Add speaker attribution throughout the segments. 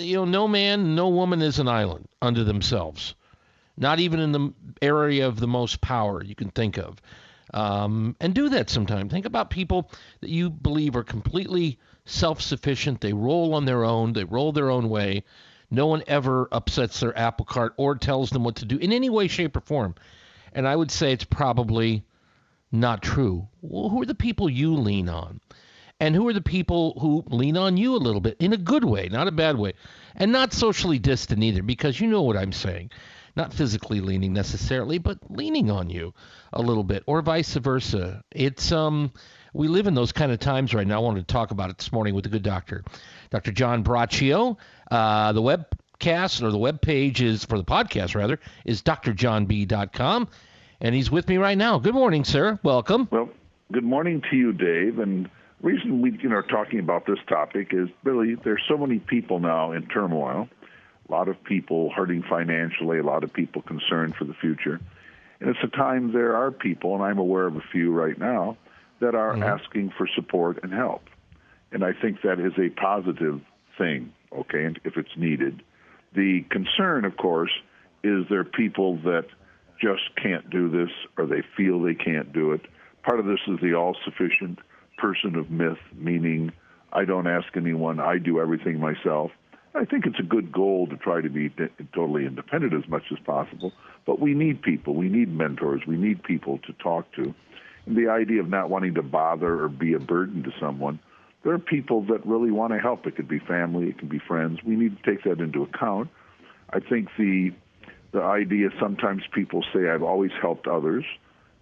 Speaker 1: no man, no woman is an island unto themselves, not even in the area of the most power you can think of. And do that sometime. Think about people that you believe are completely self-sufficient. They roll on their own. They roll their own way. No one ever upsets their apple cart or tells them what to do in any way, shape, or form. And I would say it's probably not true. Well, who are the people you lean on? And who are the people who lean on you a little bit in a good way, not a bad way, and not socially distant either, because you know what I'm saying. Not physically leaning necessarily, but leaning on you a little bit, or vice versa. It's we live in those kind of times right now. I wanted to talk about it this morning with a good doctor, Dr. John Braccio. The webcast, or the web page is, for the podcast rather, is drjohnb.com, and he's with me right now. Good morning, sir. Welcome.
Speaker 2: Well, good morning to you, Dave. And the reason we are talking about this topic is really there's so many people now in turmoil. A lot of people hurting financially, a lot of people concerned for the future. And it's a time there are people, and I'm aware of a few right now, that are asking for support and help. And I think that is a positive thing, okay, and if it's needed. The concern, of course, is there are people that just can't do this, or they feel they can't do it. Part of this is the all-sufficient person of myth, meaning I don't ask anyone, I do everything myself. I think it's a good goal to try to be totally independent as much as possible, but we need people, we need mentors, we need people to talk to. And the idea of not wanting to bother or be a burden to someone, there are people that really want to help. It could be family, it can be friends. We need to take that into account. I think the idea, sometimes people say, I've always helped others.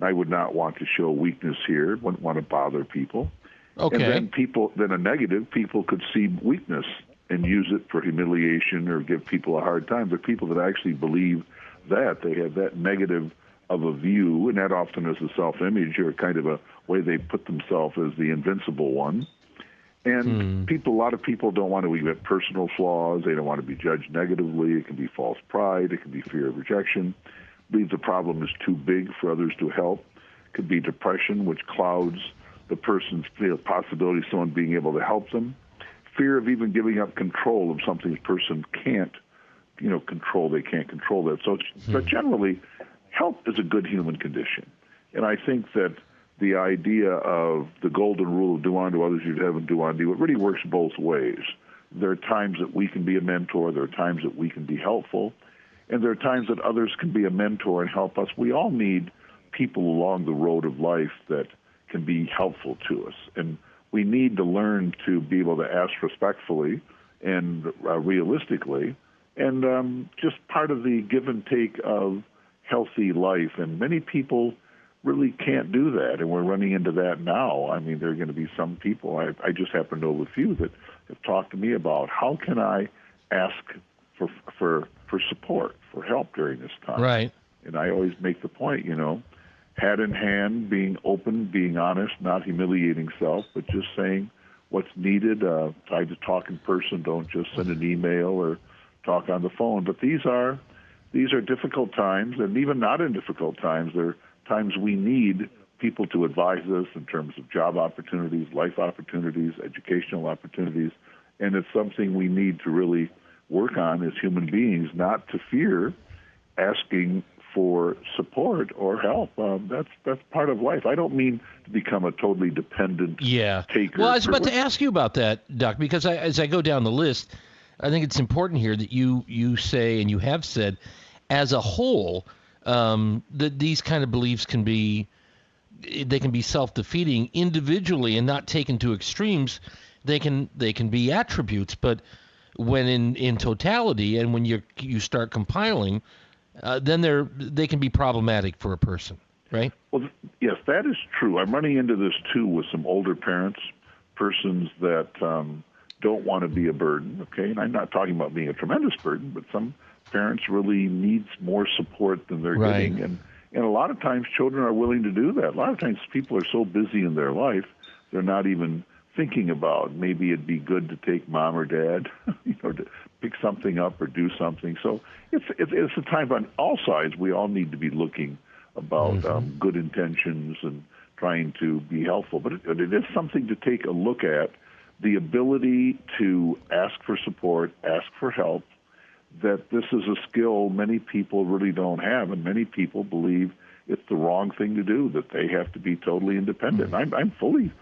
Speaker 2: I would not want to show weakness here, wouldn't want to bother people.
Speaker 1: Okay.
Speaker 2: And then a negative, people could see weakness and use it for humiliation or give people a hard time. There are people that actually believe that. They have that negative of a view, and that often is a self-image or kind of a way they put themselves as the invincible one. And a lot of people don't want to admit personal flaws. They don't want to be judged negatively. It can be false pride. It can be fear of rejection. Believe the problem is too big for others to help. It could be depression, which clouds the person's possibility of someone being able to help them. Fear of even giving up control of something the person can't, control. They can't control that. So, but generally, help is a good human condition. And I think that the idea of the golden rule of do unto others you'd have and do unto you, it really works both ways. There are times that we can be a mentor. There are times that we can be helpful. And there are times that others can be a mentor and help us. We all need people along the road of life that can be helpful to us. And we need to learn to be able to ask respectfully and realistically, and just part of the give and take of healthy life. And many people really can't do that, and we're running into that now. I mean, there are going to be some people, I just happen to know a few that have talked to me about how can I ask for support, for help during this time.
Speaker 1: Right.
Speaker 2: And I always make the point, hat in hand, being open, being honest, not humiliating self, but just saying what's needed. Try to talk in person. Don't just send an email or talk on the phone. But these are difficult times, and even not in difficult times, there are times we need people to advise us in terms of job opportunities, life opportunities, educational opportunities, and it's something we need to really work on as human beings, not to fear asking for support or help. That's part of life. I don't mean to become a totally dependent taker.
Speaker 1: Well, I was about to ask you about that, Doc, because as I go down the list, I think it's important here that you say, and you have said, as a whole, that these kind of beliefs can be self-defeating individually and not taken to extremes. They can be attributes, but when in totality and when you start compiling, then they can be problematic for a person, right?
Speaker 2: Well, yes, that is true. I'm running into this too with some older parents, persons that don't want to be a burden. Okay, and I'm not talking about being a tremendous burden, but some parents really need more support than they're getting, and a lot of times children are willing to do that. A lot of times people are so busy in their life they're not even thinking about maybe it'd be good to take mom or dad, to pick something up or do something. So it's a time on all sides. We all need to be looking about good intentions and trying to be helpful. But it is something to take a look at the ability to ask for support, ask for help, that this is a skill many people really don't have, and many people believe it's the wrong thing to do, that they have to be totally independent. I'm fully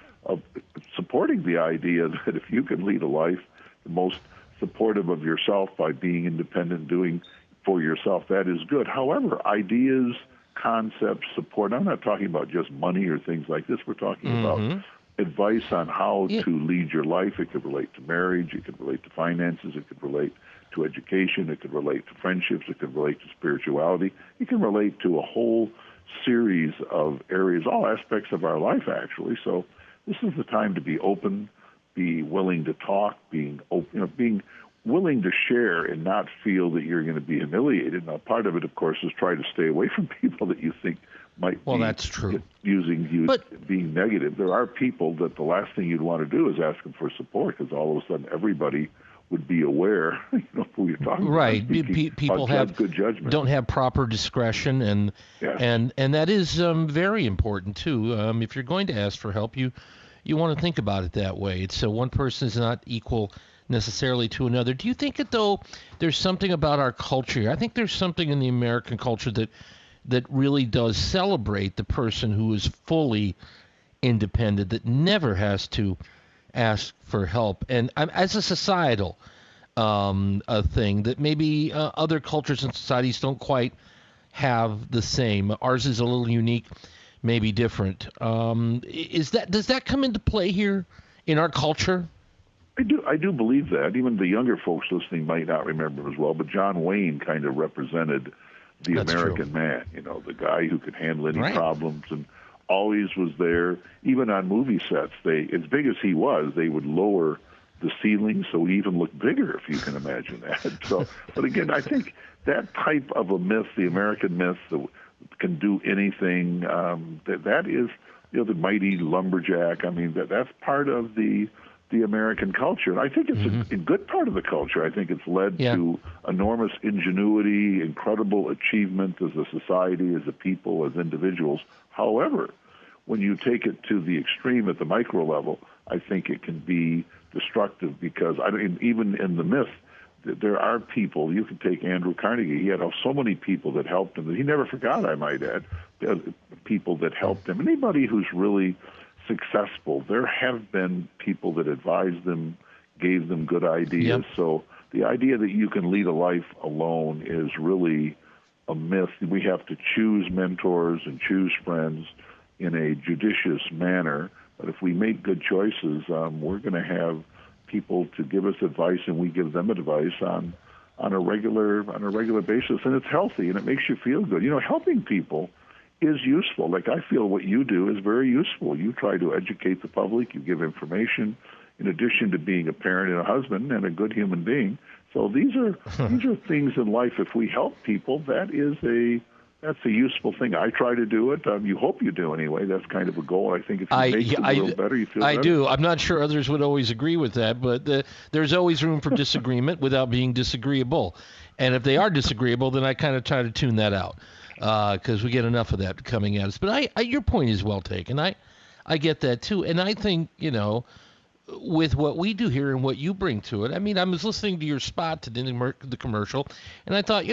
Speaker 2: supporting the idea that if you can lead a life the most supportive of yourself by being independent, doing for yourself, that is good. However, ideas, concepts, support, I'm not talking about just money or things like this. We're talking about advice on how to lead your life. It could relate to marriage. It could relate to finances. It could relate to education. It could relate to friendships. It could relate to spirituality. It can relate to a whole series of areas, all aspects of our life, actually. So this is the time to be open, be willing to talk, being open, being willing to share and not feel that you're going to be humiliated. Now, part of it, of course, is try to stay away from people that you think might be
Speaker 1: that's true.
Speaker 2: using you, being negative. There are people that the last thing you'd want to do is ask them for support, because all of a sudden everybody would be aware, who you're talking about.
Speaker 1: Right. People have
Speaker 2: good judgment.
Speaker 1: Don't have proper discretion, and that is very important too. If you're going to ask for help, you want to think about it that way. It's one person is not equal necessarily to another. Do you think that, though, there's something about our culture? I think there's something in the American culture that really does celebrate the person who is fully independent, that never has to ask for help. And as a societal a thing that maybe other cultures and societies don't quite have the same. Ours is a little unique, maybe different. Does that come into play here in our culture?
Speaker 2: I do believe that. Even the younger folks listening might not remember as well, but John Wayne kind of represented the
Speaker 1: That's
Speaker 2: American
Speaker 1: true.
Speaker 2: man, the guy who could handle any problems and always was there. Even on movie sets, as big as he was, they would lower the ceiling so he even looked bigger, if you can imagine that. So, but again, I think that type of a myth, the American myth that can do anything, that is, the mighty lumberjack. I mean, that's part of the American culture. And I think it's a good part of the culture. I think it's led to enormous ingenuity, incredible achievement as a society, as a people, as individuals. However, when you take it to the extreme at the micro level, I think it can be destructive, because even in the myth, there are people. You can take Andrew Carnegie. He had so many people that helped him that he never forgot, I might add, people that helped him. Anybody who's really successful, there have been people that advised them, gave them good ideas. So the idea that you can lead a life alone is really a myth. We have to choose mentors and choose friends in a judicious manner. But if we make good choices, we're going to have people to give us advice, and we give them advice on a regular basis, and it's healthy and it makes you feel good. Helping people is useful. Like, I feel what you do is very useful. You try to educate the public. You give information, in addition to being a parent and a husband and a good human being. So these are things in life. If we help people, that's a useful thing. I try to do it. You hope you do anyway. That's kind of a goal. I think if you make the world better, you feel better.
Speaker 1: I do. I'm not sure others would always agree with that, but there's always room for disagreement without being disagreeable. And if they are disagreeable, then I kind of try to tune that out, because we get enough of that coming at us. But your point is well taken. I get that too. And I think, with what we do here and what you bring to it, I mean, I was listening to your spot to the commercial, and I thought,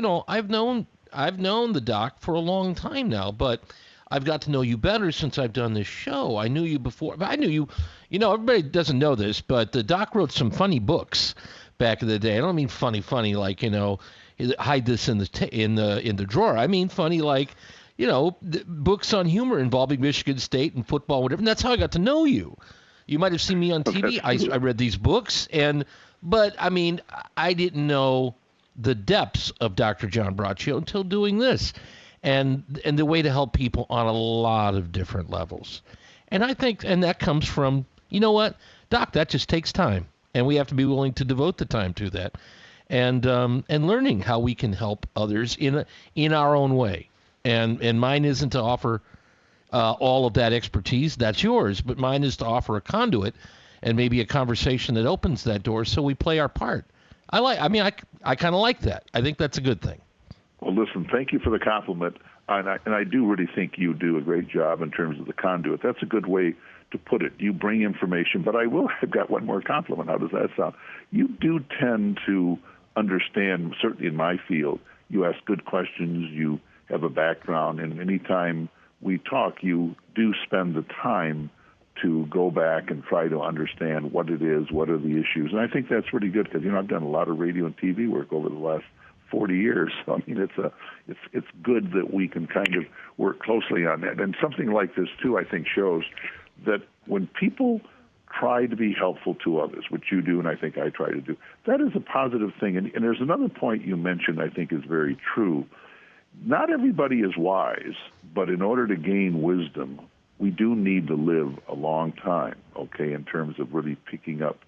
Speaker 1: I've known the doc for a long time now, but I've got to know you better since I've done this show. I knew you before, but I knew you, everybody doesn't know this, but the doc wrote some funny books back in the day. I don't mean funny like, hide this in the drawer. I mean funny like, books on humor involving Michigan State and football, whatever. And that's how I got to know you. You might have seen me on TV. I read these books, but I mean, I didn't know the depths of Dr. John Braccio until doing this, and the way to help people on a lot of different levels. And I think, and that comes from, Doc, that just takes time, and we have to be willing to devote the time to that, and learning how we can help others in our own way. And mine isn't to offer all of that expertise. That's yours, but mine is to offer a conduit and maybe a conversation that opens that door, so we play our part. I kind of like that. I think that's a good thing.
Speaker 2: Well, listen, thank you for the compliment. And I do really think you do a great job in terms of the conduit. That's a good way to put it. You bring information, but I've got one more compliment. How does that sound? You do tend to understand, certainly in my field, you ask good questions, you have a background, and anytime we talk, you do spend the time to go back and try to understand what it is, what are the issues. And I think that's really good because, I've done a lot of radio and TV work over the last 40 years. So, I mean, it's good that we can kind of work closely on that. And something like this, too, I think shows that when people try to be helpful to others, which you do and I think I try to do, that is a positive thing. And there's another point you mentioned I think is very true. Not everybody is wise, but in order to gain wisdom, we do need to live a long time, okay, in terms of really picking up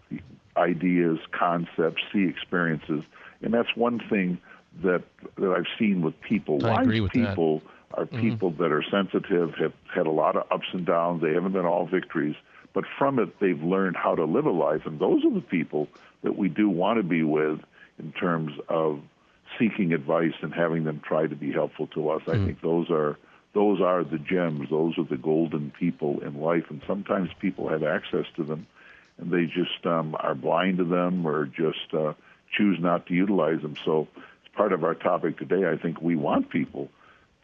Speaker 2: the ideas, concepts, see experiences. And that's one thing that I've seen with people.
Speaker 1: I agree with
Speaker 2: people that. Are people that are sensitive, have had a lot of ups and downs. They haven't been all victories. But from it, they've learned how to live a life. And those are the people that we do want to be with in terms of seeking advice and having them try to be helpful to us. I think those are the gems. Those are the golden people in life. And sometimes people have access to them, and they just are blind to them or just choose not to utilize them. So it's part of our topic today. I think we want people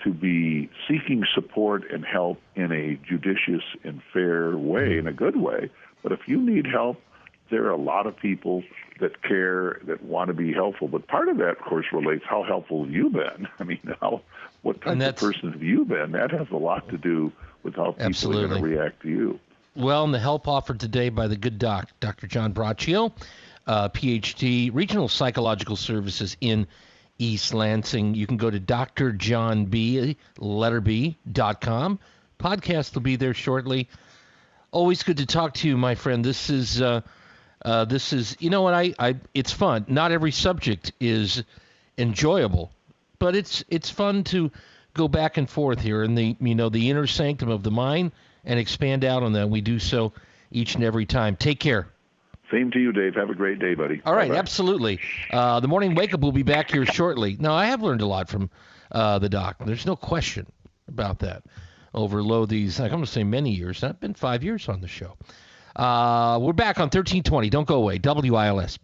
Speaker 2: to be seeking support and help in a judicious and fair way, in a good way. But if you need help, there are a lot of people that care, that want to be helpful. But part of that, of course, relates how helpful have you been? I mean, what type of person have you been? That has a lot to do with how people are going to react to you.
Speaker 1: Well, and the help offered today by the good Dr. John Braccio, PhD, Regional Psychological Services in East Lansing. You can go to drjohnb.com. Podcast will be there shortly. Always good to talk to you, my friend. This is you know what, it's fun. Not every subject is enjoyable, but it's fun to go back and forth here in the inner sanctum of the mind and expand out on that. We do so each and every time. Take care.
Speaker 2: Same to you, Dave. Have a great day, buddy.
Speaker 1: All right,
Speaker 2: Bye-bye.
Speaker 1: Absolutely. The Morning Wake Up will be back here shortly. Now, I have learned a lot from the doc. There's no question about that. Over these, I'm going to say many years. I've been 5 years on the show. We're back on 1320. Don't go away. WILS.